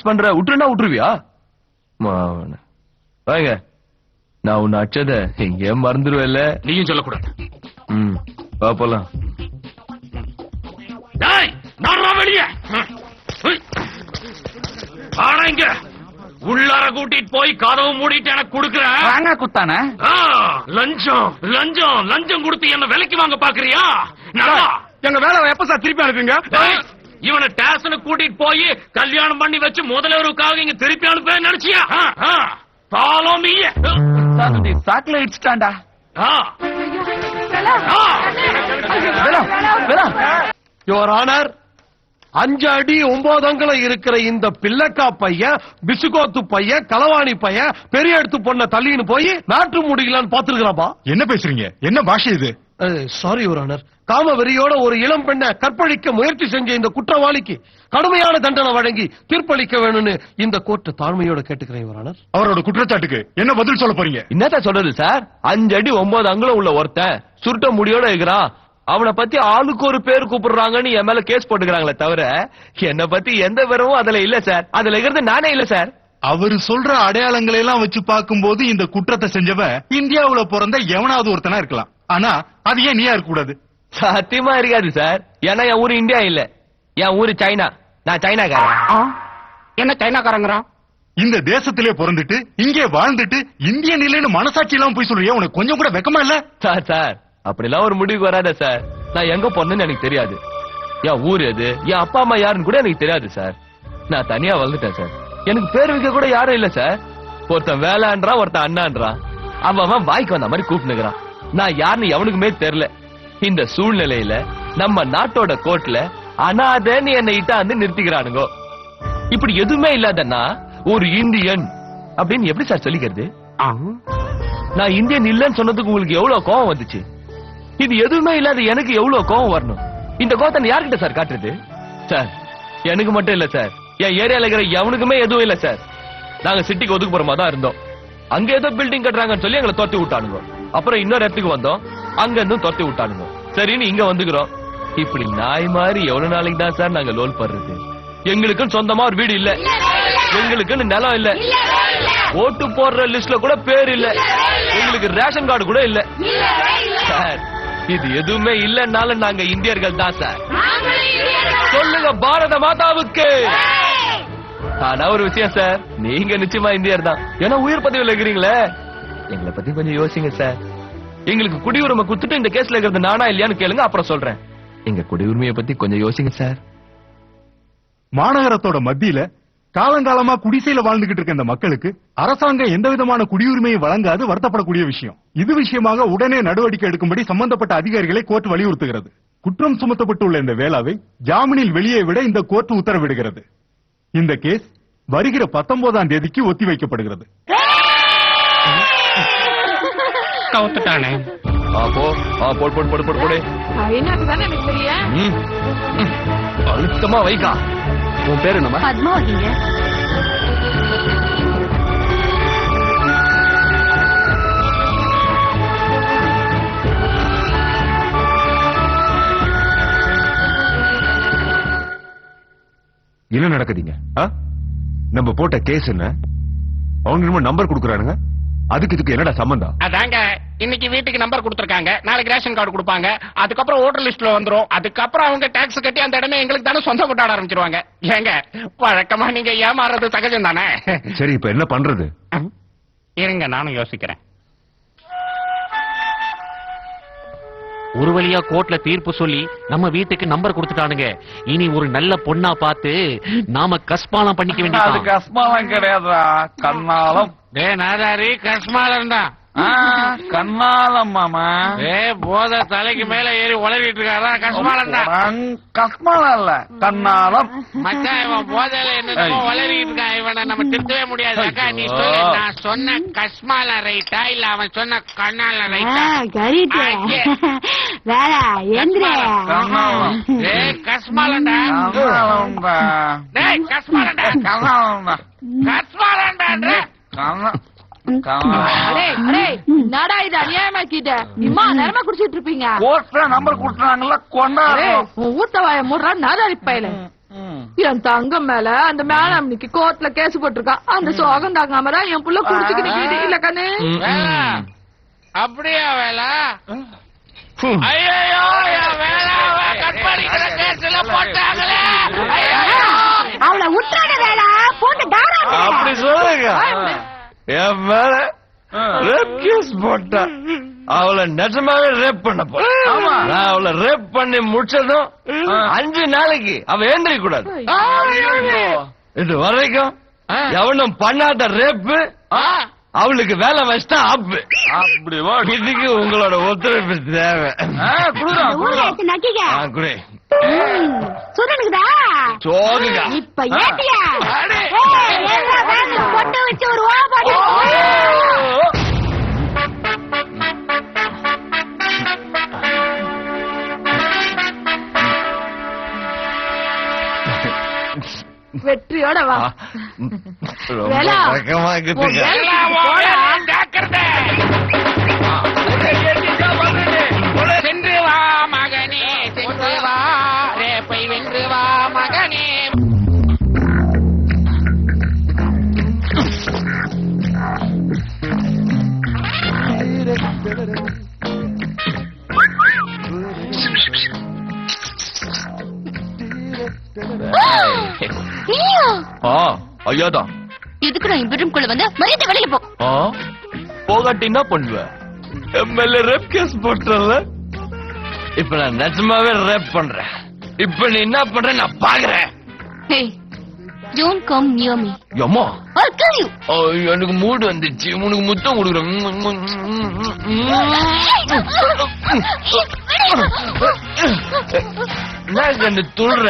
பண்ற விட்டுருனா விட்டுருவியா? வாங்க, நான் உன்னை அச்சத எங்க மறந்துடுவேல்ல. நீயும் சொல்லக்கூடாது. பாப்பலாம். வெளியே இங்க உள்ளார கூட்டிட்டு போய் கதவு மூடிட்டு எனக்கு குடுக்கற குத்தான லஞ்சம் லஞ்சம் லஞ்சம் கொடுத்து என்ன விலைக்கு வாங்க பாக்குறியா? எங்க வேலை எப்ப சார் திருப்பி அனுப்புங்க? இவனை ஸ்டேஷனுக்கு கூட்டிட்டு போய் கல்யாணம் பண்ணி வச்சு முதல்வருக்காக இங்க திருப்பி அனுப்ப நினைச்சியா? சாக்குல இடிச்சுட்டான்டா. யுவர் ஆனர், 5 அடி 9 அங்குலம் இருக்கிற இந்த பிள்ளக்கா பையன், பிசுகோத்து பையன், களவாணி பையன் பெரிய எடுத்து பொண்ண தள்ளின்னு போய் நாட்டு முடிக்கலான்னு பாத்துருக்காப்பா. என்ன பேசுறீங்க? என்ன பாஷை இது? சாரி யுவர் ஆனர், காம வெறியோட ஒரு இளம் பெண்ணை கற்பழிக்க முயற்சி செஞ்ச இந்த குற்றவாளிக்கு கடுமையான தண்டனை வழங்கி தீர்ப்பளிக்க வேணும்னு இந்த கோர்ட் தாழ்மையோட கேட்டுக்கிறேன் யுவர் ஆனர். அவரோட குற்றச்சாட்டுக்கு என்ன பதில் சொல்ல போறீங்க? என்னத்த சொல்றது சார்? 5 அடி 9 அங்குலம் உள்ள ஒருத்தன் சுருட்ட முடியோட இருக்கிறான். அவனை பத்தி ஆளுக்கு ஒரு பேர் கூப்பிடுறாங்கன்னு என் மேல கேஸ் போட்டுக்கிறாங்களே தவிர என்ன பத்தி எந்த விவரமும் அதுல இல்ல சார். அதுல இருக்கிறது நானே இல்ல சார். அவரு சொல்ற அடையாளங்களை எல்லாம் வச்சு பார்க்கும்போது இந்த குற்றத்தை செஞ்சவன் இந்தியாவுல பிறந்த எவனாவது ஒருத்தனா இருக்கலாம். ஆனா அது ஏன் நீயா இருக்க கூடாது? சத்தியமா இருக்காது சார். ஏன்னா என் ஊரு இந்தியா இல்ல, என் ஊரு சைனா. நான் சைனாக்காரன். என்ன சைனாக்காரங்கிறான்? இந்த தேசத்திலே பிறந்துட்டு இங்கே வாழ்ந்துட்டு இந்தியன் இல்லைன்னு மனசாட்சி எல்லாம் போய் சொல்றியா? உனக்கு கொஞ்சம் கூட வெக்கமா இல்ல? சார் அப்படிலாம் ஒரு முடிவுக்கு வராத சார். நான் எங்க போனேன்னு எனக்கு தெரியாது. என் ஊர் எது, என் அப்பா அம்மா யாருன்னு கூட எனக்கு தெரியாது சார். நான் தனியா வளர்ந்துட்டேன் சார். எனக்கு பேர் வைக்க கூட யாரும் இல்ல சார். ஒருத்தன் வேளான்றான், ஒருத்தன் அண்ணான்றான். அவன் வாய்க்கு வந்த மாதிரி கூப்பிட்டுக்கிறான். நான் யாருன்னு எவனுக்குமே தெரியல. இந்த சூழ்நிலையில நம்ம நாட்டோட கோர்ட்ல அனாதைன்னு என்னை இட்டாந்து நிறுத்திக்கிறானுங்க. இப்படி எதுவுமே இல்லாதன்னா ஒரு இந்தியன் அப்படின்னு எப்படி சார் சொல்லிக்கிறது? நான் இந்தியன் இல்லன்னு சொன்னதுக்கு உங்களுக்கு எவ்வளவு கோவம் வந்துச்சு? இது எதுவுமே இல்லாத எனக்கு எவ்வளவு கோவம் வரணும்? இந்த கோவத்தை யார்கிட்ட சார் காட்டுறது? சார் எனக்கு மட்டும் இல்ல சார், என் ஏரியால இருக்கிற எவனுக்குமே எதுவும் இல்ல சார். நாங்க சிட்டிக்கு ஒதுக்குப்புறமா தான் இருந்தோம். அங்க ஏதோ பில்டிங் கட்டுறாங்கன்னு சொல்லி எங்களை தொத்தி விட்டானுங்க. அப்புறம் இன்னொரு இடத்துக்கு வந்தோம், அங்க இருந்தும் தொத்தி விட்டானுங்க. சரின்னு இங்க வந்துக்கிறோம். இப்படி நாய் மாதிரி எவ்வளவு நாளைக்கு தான் சார் நாங்க லோன் பண்றது? எங்களுக்குன்னு சொந்தமா ஒரு வீடு இல்ல, எங்களுக்குன்னு நிலம் இல்ல, ஓட்டு போடுற லிஸ்ட்ல கூட பேர் இல்ல, எங்களுக்கு ரேஷன் கார்டு கூட இல்ல சார். இது எதுவுமே இல்லன்னாலும் நாங்க இந்தியர்கள் தான் சார். சொல்லுங்க பாரத மாதாவுக்கு. ஆனா ஒரு விஷயம் சார், நீங்க நிச்சயமா இந்தியர் தான். ஏன்னா உயிர் பதவியில் இருக்கிறீங்களே. எங்களை பத்தி கொஞ்சம் யோசிங்க சார். எங்களுக்கு குடியுரிமை கொடுத்துட்டு இந்த கேஸ்ல இருக்கிறது நானா இல்லையான்னு கேளுங்க, அப்புறம் சொல்றேன். எங்க குடியுரிமையை பத்தி கொஞ்சம் யோசிங்க சார். மாநகரத்தோட மத்தியில காலங்காலமா குடிசையில வாழ்ந்துகிட்டு இருக்க இந்த மக்களுக்கு அரசாங்கம் எந்த விதமான குடியுரிமையை வழங்காது வருத்தப்படக்கூடிய விஷயம். இது விஷயமாக உடனே நடவடிக்கை எடுக்கும்படி சம்பந்தப்பட்ட அதிகாரிகளை கோர்ட் வலியுறுத்துகிறது. குற்றம் சுமத்தப்பட்டுள்ள இந்த வேளாவை ஜாமீனில் வெளியே விட இந்த கோர்ட் உத்தரவிடுகிறது. இந்த கேஸ் வருகிற 19ஆம் தேதிக்கு ஒத்தி வைக்கப்படுகிறது. அழுத்தமா வைக்கா. உன் பேரு என்னமா? பத்மாவதிங்க. என்ன நடக்குதுங்க? நம்ம போட்ட கேஸ் என்ன? அவங்க நம்பர் கொடுக்கறானுங்க. அதுக்கு இதுக்கு என்னடா சம்பந்தம்? அதாங்க இன்னைக்கு வீட்டுக்கு நம்பர் கொடுத்திருக்காங்க, நாளைக்கு ரேஷன் கார்டு கொடுப்பாங்க, அதுக்கப்புறம் ஓட்டர் லிஸ்ட்ல வந்துரும், அதுக்கப்புறம் அவங்க டாக்ஸ் கட்டி அந்த இடமே எங்களுக்கு தானே சொந்த கொண்டாட ஆரம்பிச்சிருவாங்க. ஏங்க வழக்கமா நீங்க ஏமாறது சகஜம் தானே. சரி இப்ப என்ன பண்றது? இருங்க நானும் யோசிக்கிறேன். ஒரு வழியா கோர்ட்ல தீர்ப்பு சொல்லி நம்ம வீட்டுக்கு நம்பர் கொடுத்துட்டானுங்க. இனி ஒரு நல்ல பொண்ணா பார்த்து நாம கஸ்மாலம் பண்ணிக்க வேண்டியது. கஸ்மாலம் கிடையாதுடா, கண்ணாலம். நாதாரி கஸ்மாலம் தான். கண்ணாலம் மாமா. போத தலைக்கு மேல ஏறி உளறிட்டு இருக்காரா? கஸ்மாலம் தான். கஸ்மாலம் இல்ல, கண்ணாலம். மச்சான் இவன் போதையில என்ன உளறிட்டு இருக்கான். இவனை நம்ம திருத்தவே முடியாது. அக்கா நீ சொல்லு, நான் சொன்ன கஸ்மாலம் ரைட்டா இல்ல அவன் சொன்ன கண்ணாலம் ரைட்டா? வேற எந்திரா. கஸ்மாலண்டா. கஸ்மாலண்டா. கஸ்மாலண்டா. நடா இது அநியாயமாக்கிட்ட இம்மா நேரமா குடிச்சிட்டு இருப்பீங்க கோர்ட்ல நம்பர் கொடுத்தாங்கல்ல கொண்டாடு. உன் ஊத்த வாய மூடுறா நாதாரி பையல என் தங்கம் மேல அந்த மேடம் இன்னைக்கு கோர்ட்ல கேஸ் போட்டிருக்கா அந்த சோகம் தாங்காம தான் என் புள்ள குடிச்சுக்கிட்டு இல்ல கண்ணு அப்படியா வேலை? ஐயோ வேலை கற்பழிக்கிற கேஸ்ல போட்டாங்களே. அவளை உற்றாட வேலை போட்டு தாரா அப்படி சொல்லுங்க என் மேல ரேப் கேஸ் போட்டா அவளை நிஜமாவே ரேப் பண்ண போறேன். நான் அவளை ரேப் பண்ணி முடிச்சதும் 5 நாளைக்கு அவ ஏந்திரிக்க கூடாது. இது வரைக்கும் எவனும் பண்ணாத ரேப்பு அவளுக்கு வேலை வச்சா ஆப்பு. அப்படி இதுக்கு உங்களோட ஒத்துழைப்பு தேவை. குடி சுரனுக்குதா சோகுங்க. இப்ப ஏட்டியா பொட்டு வச்சு ஒரு ஓபாடி வெற்றியோட வா ரொம்ப வேலா, பக்கமா இருக்குதுங்க. சென்று வா மகனே, சென்று வா ரேப்பை வென்று வா மகனே. ஐயாதான் எதுக்கு நான் பெட்ரூம்குள்ள வந்த மரியாதை வெளியில போ போகாட்டி என்ன பண்ணுவேன்? எம்எல்ஏ ரேப் கேஸ் போட்டல. இப்ப நான் நிஜமாவே ரேப் பண்றேன். இப்ப நீ என்ன பண்ற நான் பாக்குறேன். Hey, don't come near me. அம்மா I'll kill you. எனக்கு மூடு வந்துச்சு. உனக்கு முத்தம் கொடுக்குறேன். என்ன துள்ற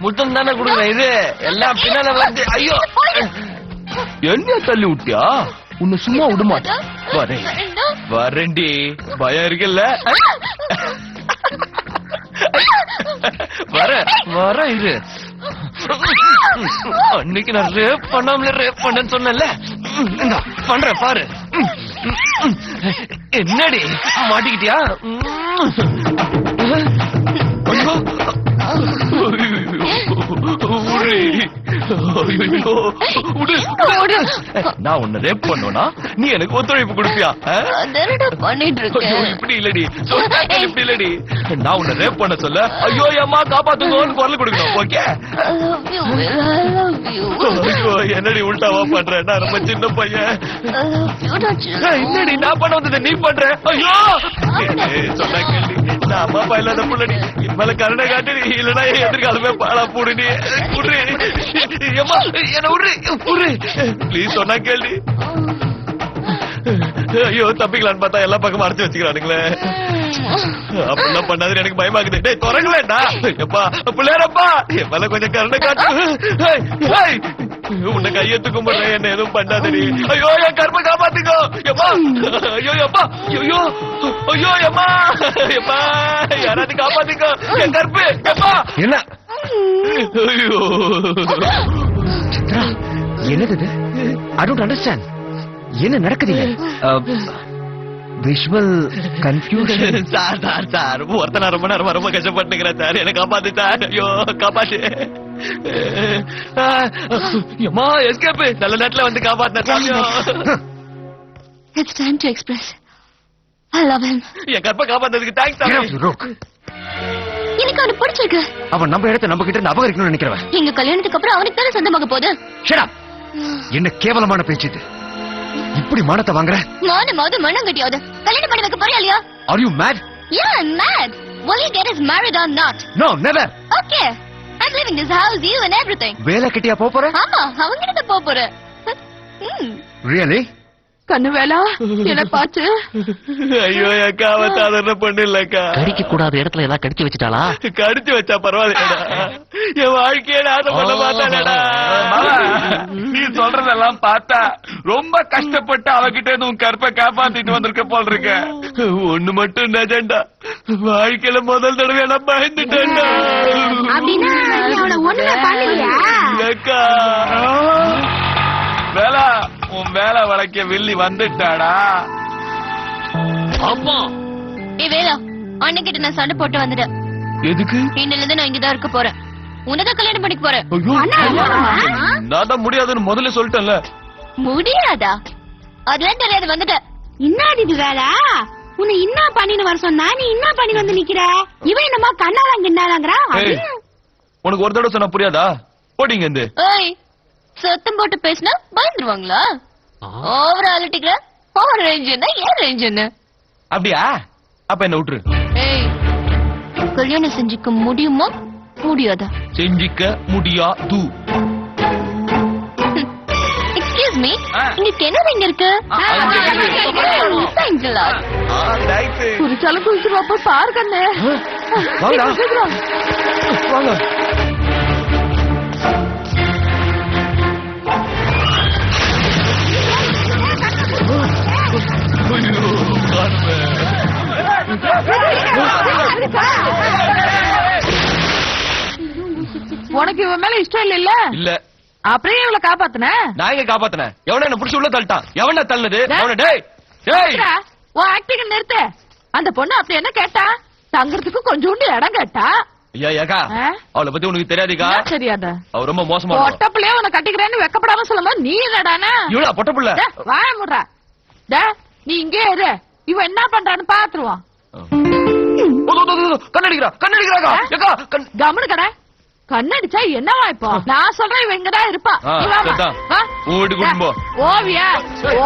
முத்தம் தானே கொடுக்குறேன். இது எல்லாம் பின்னால வந்து ஐயோ என்ன தள்ளி விட்டியா? உன்னை சும்மா விட மாட்டேன். வரேன் வரேன்டி. பயம் இருக்குல்ல? வர வர இது அன்னைக்கு நான் ரேப் பண்ணாமல ரேப் பண்ணேன்னு சொன்னேன்ல. பண்றேன் பாரு. என்னடி மாட்டிக்கிட்டியா? ஐயோ நான் உன்னை ரேப் பண்ணுவனா நீ எனக்கு ஒத்துழைப்பு கொடுப்பியா? பண்ணிட்டு இப்படி இல்லடி இப்படி இல்லடி. நான் உன்னை ரேப் பண்ண சொல்ல ஐயோ அம்மா காப்பாத்துங்கன்னு குரல் கொடுக்கணும். ஓகே ஐயோ என்னடி உள்டாவா பண்ற? நான் ரொம்ப சின்ன பையன். என்னடி நான் பண்ண வந்தது நீ பண்ற? ஐயோ சொன்னா கேள்வி. நான் அம்மா அப்பா இல்லாத புள்ளடி. இம்மேல கருணை காட்டு இல்லனா எதிர்காலமே பாலா போடுடி. என்ன விடுறி பிளீஸ் சொன்னா கேள்வி. ஐயோ தப்பிக்கலான்னு பார்த்தா எல்லா பக்கமும் அடைச்சு வச்சுக்கிறானுங்களே. அப்படிலாம் பண்ணாது எனக்கு பயமாக்குது. டேய் தொடங்கலடா. எப்பா பிள்ளையாரப்பா என் மேல கொஞ்சம் கருணை காட்டு. உன்னை கையெத்து கும்பிடுறேன். என்ன எதுவும் பண்ணாதடி. ஐயோ என் கருப்பை காப்பாத்துக்கோ. எப்பா ஐயோ எப்பா ஐயோ ஐயோ எம்மா எப்பா யாராவது காப்பாத்துக்கோ என் கருப்பு. எப்பா என்ன ஐயோ என்னது? I don't understand. என்ன நடக்குதுங்க? Visual confusion. Sir sir sir ஒருத்தனா ரொம்ப நேரம் ரொம்ப கஷ்டப்பட்டுக்கிறேன் சார். என்ன காப்பாத்து சார். ஐயோ காப்பாத்து. அம்மா எஸ்கேப் நல்ல நேரத்துல வந்து காப்பாத்தின. It's time to express. I love him. என் கற்பை காப்பாத்ததுக்கு தேங்க்ஸ். எனக்கு அவனை பிடிச்சிருக்கு. அவன் நம்ம இடத்தை நம்ம கிட்ட இருந்து அபகரிக்கணும்னு நினைக்கிறவன். எங்க கல்யாணத்துக்கு அப்புறம் அவனுக்கு தானே சொந்தமாக போகுது. Shut up. என்ன கேவலமான பேச்சு இது. இப்படி மானத்தை வாங்குற? மானமாவது மண்ணம் கட்டியாவது கல்யாணம் பண்ணி வைக்க போறியா இல்லையா? Are you mad? Yeah, I'm mad. Will you get us married or not? No, never. Okay. I'm leaving this house, you and everything. வேலை கிட்டியா போற? ஆமா, அவங்கிட்ட போறேன். Really? கண்ணுவேலா என்ன பாத்து? ஐயோ அக்கா அவன் சாதாரண பொண்ணு இல்லக்கா. கடிக்க கூடாத இடத்துல ஏதாவது கடிச்சு வச்சுட்டாளா? கடிச்சு வச்சா பரவாயில்லடா. என் வாழ்க்கையை நாசம் பண்ண மாட்டானடா. நீ சொல்றதெல்லாம் பார்த்தா ரொம்ப கஷ்டப்பட்டு அவகிட்ட இருந்து உன் கற்பை காப்பாத்திட்டு வந்திருக்க போல் இருக்க. ஒண்ணு மட்டும் நிஜம்டா. வாழ்க்கையில முதல் தடவை நான் பயந்துட்டேன்டா. அப்படின்னா நீ அவளை ஒண்ணுமே பண்ணலையா? இல்லக்கா வேலை உன் வேலை வளைக்க வெள்ளி வந்துட்டாடா. அப்பா வேலா அண்ணன்கிட்ட நான் சண்டை போட்டு வந்துட்டேன். எதுக்கு? இன்னில இருந்து நான் இங்கதான் இருக்க போறேன். உனதான் கல்யாணம் பண்ணிக்க போறேன். நான் தான் முடியாதுன்னு முதல்ல சொல்லிட்டேன்ல. முடியாதா? அதெல்லாம் தெரியாது வந்துட்டேன். இன்னாடி இது வேலை? உன்னை இன்னா பண்ணின்னு வர சொன்னா நீ இன்னா பண்ணி வந்து நிக்கிற. இவன் என்னமா கண்ணாலாங்க என்னாலாங்கிறா? ஏய், உனக்கு ஒரு தடவை சொன்னா புரியாதா? போடிங்க இந்த. ஏய் சத்தம் போட்டு பேசினா பயந்துருவாங்களா? ஓவர் ஆலிட்டிக்கிற ஓவர் ரேஞ்ச் என்ன ஏன் ரேஞ்ச் என்ன? அப்படியா? அப்ப என்ன விட்டுரு. ஏய் கல்யாணம் செஞ்சுக்க முடியுமா முடியாதா? செஞ்சிக்க முடியாது. எக்ஸ்கியூஸ் மீ, இங்க கிணறு எங்க இருக்கு? தேங்க்ஸ்லா. குதிச்சாலும் குதிச்சிருவாப்ப பாரு கண்ணு. வாங்கடா. சீக்கிரம். வாங்க. உனக்கு இவன் மேல இஷ்டம் இல்ல? இல்ல. அப்படியே இவளை காப்பாத்துன? நான் எங்க காப்பாத்தினேன்? எவன என்ன புடிச்சு உள்ள தள்ளிட்டான்? எவன தள்ளுது? அவன டேய் டேய். உன் ஆக்டிங் நிறுத்து. அந்த பொண்ணு அப்படி என்ன கேட்டா? தங்கறதுக்கு கொஞ்சோண்டு இடம் கேட்டா. ஐயா ஏகா, அவளை பத்தி உனக்கு தெரியாதுக்கா? தெரியாத. அவ ரொம்ப மோசமா பொட்டப்புள்ளே உன்னை கட்டிக்கிறேன்னு வெக்கப்படாம சொல்லும்போது நீ என்னடானா? இவளா பொட்ட புள்ள? வாய முடுறா. நீ இங்கே இரு. இவன் என்ன பண்றான்னு பாத்துருவான். கண்ணடிக்கிறா கண்ணடிக்கிறாக்கா. ஏக்கா கவனு கடை கண்ணடிச்சா என்னவா இப்போ? நான் சொல்றேன் இவன் இங்கதான் இருப்பா. ஓடி குடும்போ ஓவியா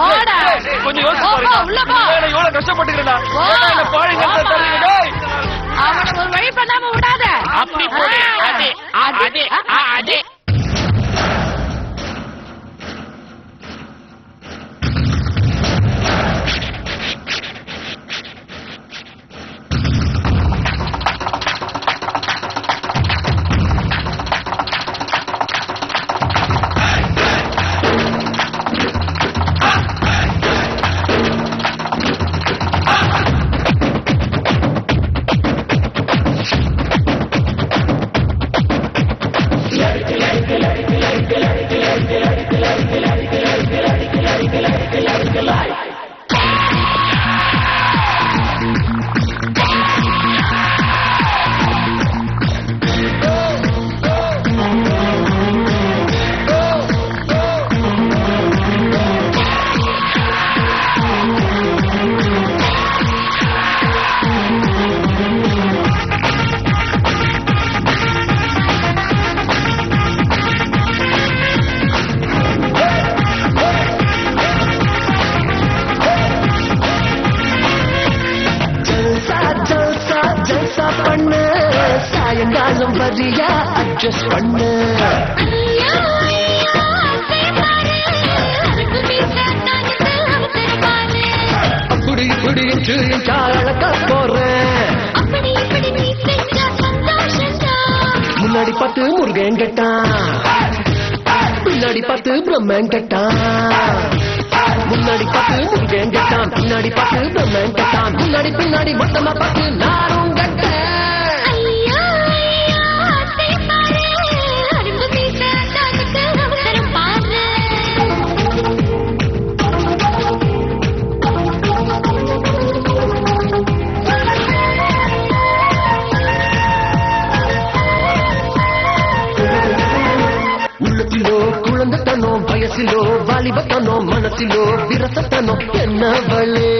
ஓடா. கொஞ்சம் யோசிச்சு பாருங்க. உள்ள போ. எவ்வளவு கஷ்டப்பட்டுக்கிறா. அவனை ஒரு வழி பண்ணாம விடாத. அப்படி போடு. அதே அதே அதே. சாயங்காலம் வரியா அட்ஜஸ்ட் பண்ணு. அப்படி இப்படி அளக்க போறேன். முன்னாடி பார்த்து முருகன் கட்டான், பின்னாடி பார்த்து பிரம்மன் கட்டான். முன்னாடி பார்த்து முருகன் கட்டான், பின்னாடி பார்த்து பிரம்மன் கட்டான். முன்னாடி பின்னாடி மொத்தமா பார்த்து நானும் கட்டேன். உள்ளத்திலோ குழந்தைத்தனோ, வயசிலோ வாலிபத்தனோ, மனசிலோ விரசத்தனோ என்னவளே.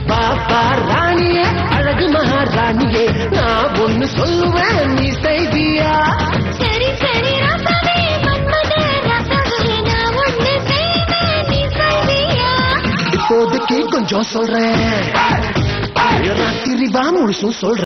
பாப்பா ராணியே, அழகு மகாராணியே, நான் ஒண்ணு சொல்லுவேன் நீ செய்வியா? சரி சரி இப்போதைக்கு கொஞ்சம் சொல்றேன், ராத்திரி வா முழுசும் சொல்றேன்.